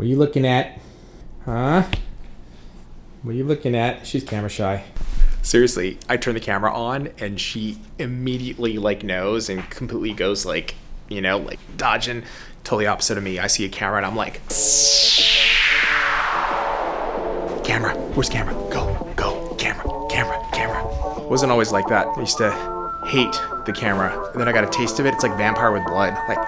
What are you looking at? Huh? What are you looking at? She's camera shy. Seriously, I turn the camera on and she immediately like knows and completely goes like, you know, like dodging. Totally opposite of me. I see a camera and I'm like, camera, where's camera? Go, camera. Wasn't always like that. I used to hate the camera. And then I got a taste of it. It's like vampire with blood. Like,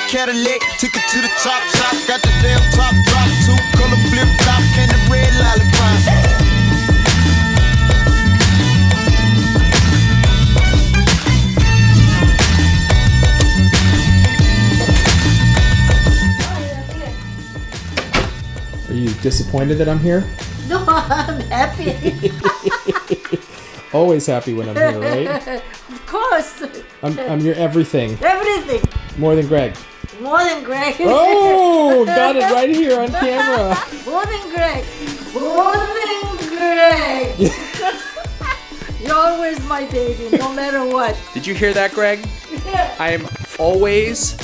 Cadillac, took it to the top, got the damn top drop, 2-color flip flop, and the red lollipop. Are you disappointed that I'm here? No, I'm happy. Always happy when I'm here, right? Of course. I'm your everything. Everything. More than Greg. More than Greg. Oh, got it right here on camera. More than Greg. More than Greg. You're always my baby, no matter what. Did you hear that, Greg? Yeah. I am always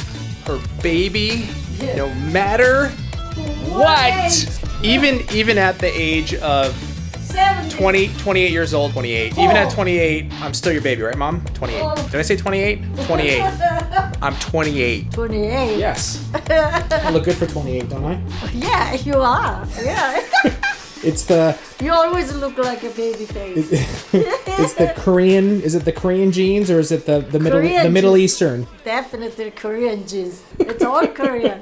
her baby, no matter what. Even at the age of 28 years old, 28. Even at 28, I'm still your baby, right, Mom? 28. Did I say 28? 28. I'm 28. 28. Yes. I look good for 28, don't I? Yeah, you are. Yeah. It's the... You always look like a baby face. It's the Korean... Is it the Korean genes or is it the Middle Eastern? Definitely Korean genes. It's all Korean.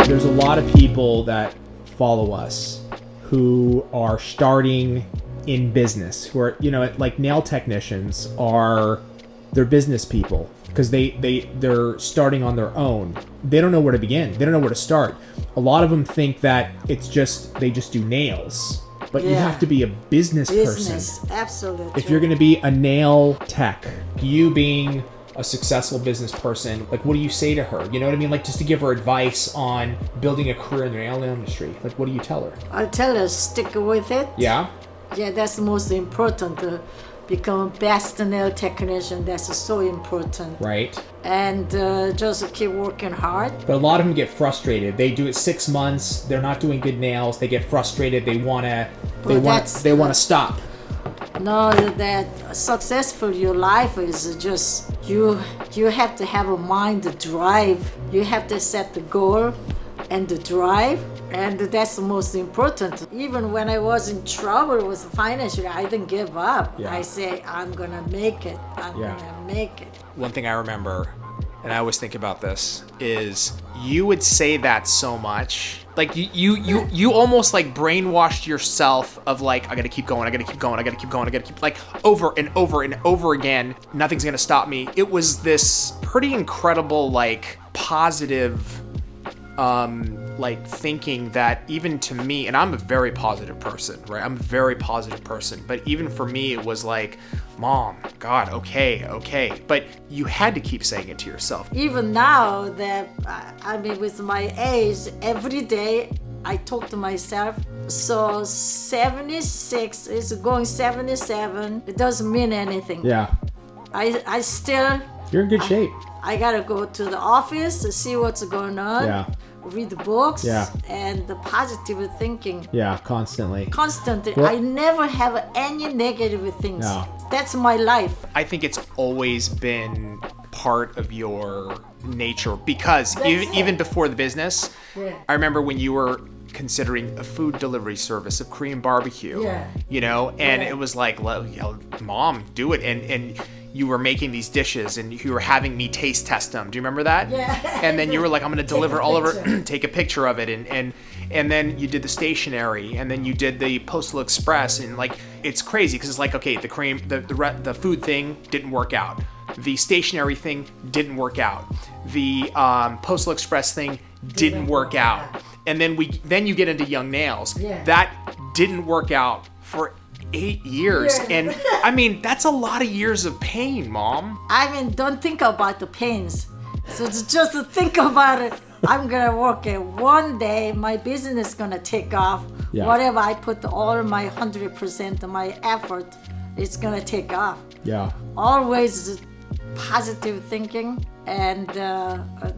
There's a lot of people that follow us who are starting in business, who are, you know, like nail technicians they're business people because they're starting on their own. They don't know where to begin. They don't know where to start. A lot of them think that they just do nails, but you have to be a business person. Absolutely. If you're going to be a nail tech, you being a successful business person, like what do you say to her? You know what I mean? Like just to give her advice on building a career in the nail industry. Like what do you tell her? I'll tell her stick with it. Yeah? Yeah, that's the most important. To become best nail technician, that's so important. Right. And just keep working hard. But a lot of them get frustrated. They do it 6 months. They're not doing good nails. They get frustrated. They want to stop. No, that successful your life is just you have to have a mind to drive. You have to set the goal and the drive, and that's the most important. Even when I was in trouble with financially, I didn't give up. Yeah. I say I'm gonna make it. I'm gonna make it. One thing I remember, and I always think about this, is you would say that so much. Like you almost like brainwashed yourself of like, I gotta keep going, like over and over and over again. Nothing's gonna stop me. It was this pretty incredible, like positive, like thinking that even to me, and I'm a very positive person, right? I'm a very positive person, but even for me, it was like, Mom, God, okay. But you had to keep saying it to yourself. Even now that, I mean, with my age, every day I talk to myself. So 76 is going 77. It doesn't mean anything. Yeah. I still... You're in good shape. I gotta go to the office to see what's going on. Yeah. Read the books. Yeah. And the positive thinking. Yeah, constantly. Well, I never have any negative things. No. That's my life. I think it's always been part of your nature because even before the business, I remember when you were considering a food delivery service of Korean barbecue, you know, and it was like, Mom, do it. And you were making these dishes and you were having me taste test them. Do you remember that? Yeah. And then you were like, I'm going to deliver all over, take a picture of it. And then you did the stationery and then you did the Postal Express. And like, it's crazy because it's like, okay, the food thing didn't work out. The stationery thing didn't work out. The Postal Express thing didn't work out. and then you get into young nails. Yeah. That didn't work out for 8 years. Yeah. And I mean, that's a lot of years of pain, Mom. I mean, don't think about the pains. So just to think about it, I'm gonna work it. One day, my business is gonna take off. Yeah. Whatever I put all my 100% of my effort, it's gonna take off. Yeah. Always positive thinking, and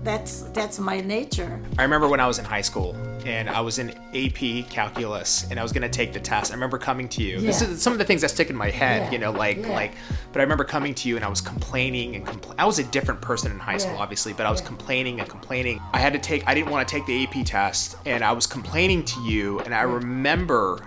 that's my nature. I remember when I was in high school and I was in AP calculus and I was going to take the test. I remember coming to you. This Yeah. is some of the things that stick in my head, Yeah. you know, Yeah. but I remember coming to you and I was complaining I was a different person in high school, Yeah. obviously, but I was complaining. I didn't want to take the AP test and I was complaining to you, and I remember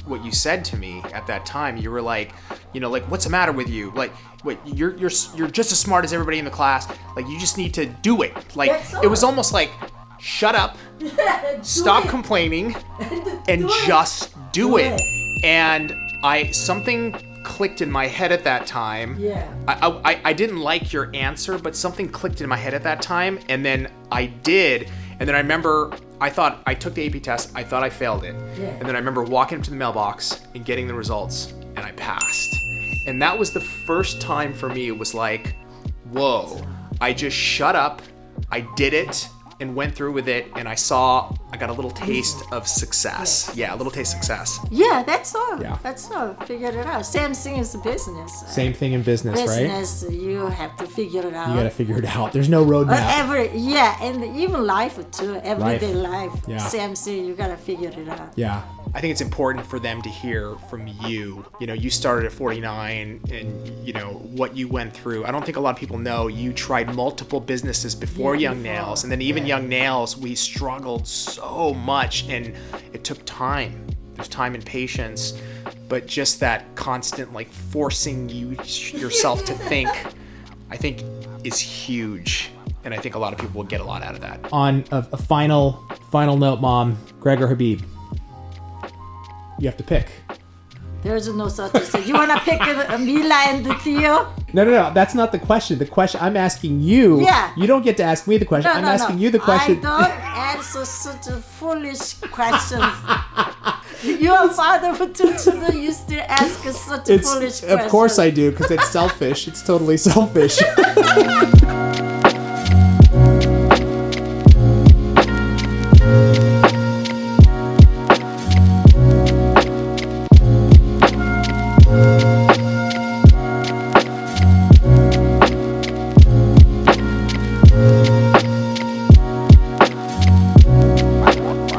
what you said to me at that time. You were like, you know, like, what's the matter with you? Like, what, you're just as smart as everybody in the class. Like, you just need to do it. Like, That's all. it was almost like, shut up, stop it. complaining, and Do it. just do Do it. it. And something clicked in my head at that time. Yeah. I didn't like your answer, but something clicked in my head at that time, and then I did. And then I remember I thought I took the AP test. I thought I failed it. Yeah. And then I remember walking up to the mailbox and getting the results, and I passed. And that was the first time for me. It was like, whoa, I just shut up. I did it and went through with it, and I got a little taste of success. Yeah, a little taste of success. Yeah, that's all. Yeah. That's all. Figure it out. Same thing as the business. Same thing in business, right? Business, you have to figure it out. You got to figure it out. There's no roadmap. And even life too, everyday life. Yeah. Same thing, you gotta figure it out. Yeah. I think it's important for them to hear from you. You know, you started at 49 and, you know, what you went through. I don't think a lot of people know you tried multiple businesses before Yeah, Young before. Nails. And then even Young Nails, we struggled so much, and it took time. There's time and patience. But just that constant, like, forcing yourself to think, I think is huge. And I think a lot of people will get a lot out of that. On a final note, Mom, Greg or Habib? You have to pick. There's no such thing. You wanna pick Mila and the Theo? No. That's not the question. The question I'm asking you. Yeah. You don't get to ask me the question. I'm asking you the question. I don't answer such a foolish questions. Your father for two children used to ask us such a foolish question. Of course I do, because it's selfish. It's totally selfish.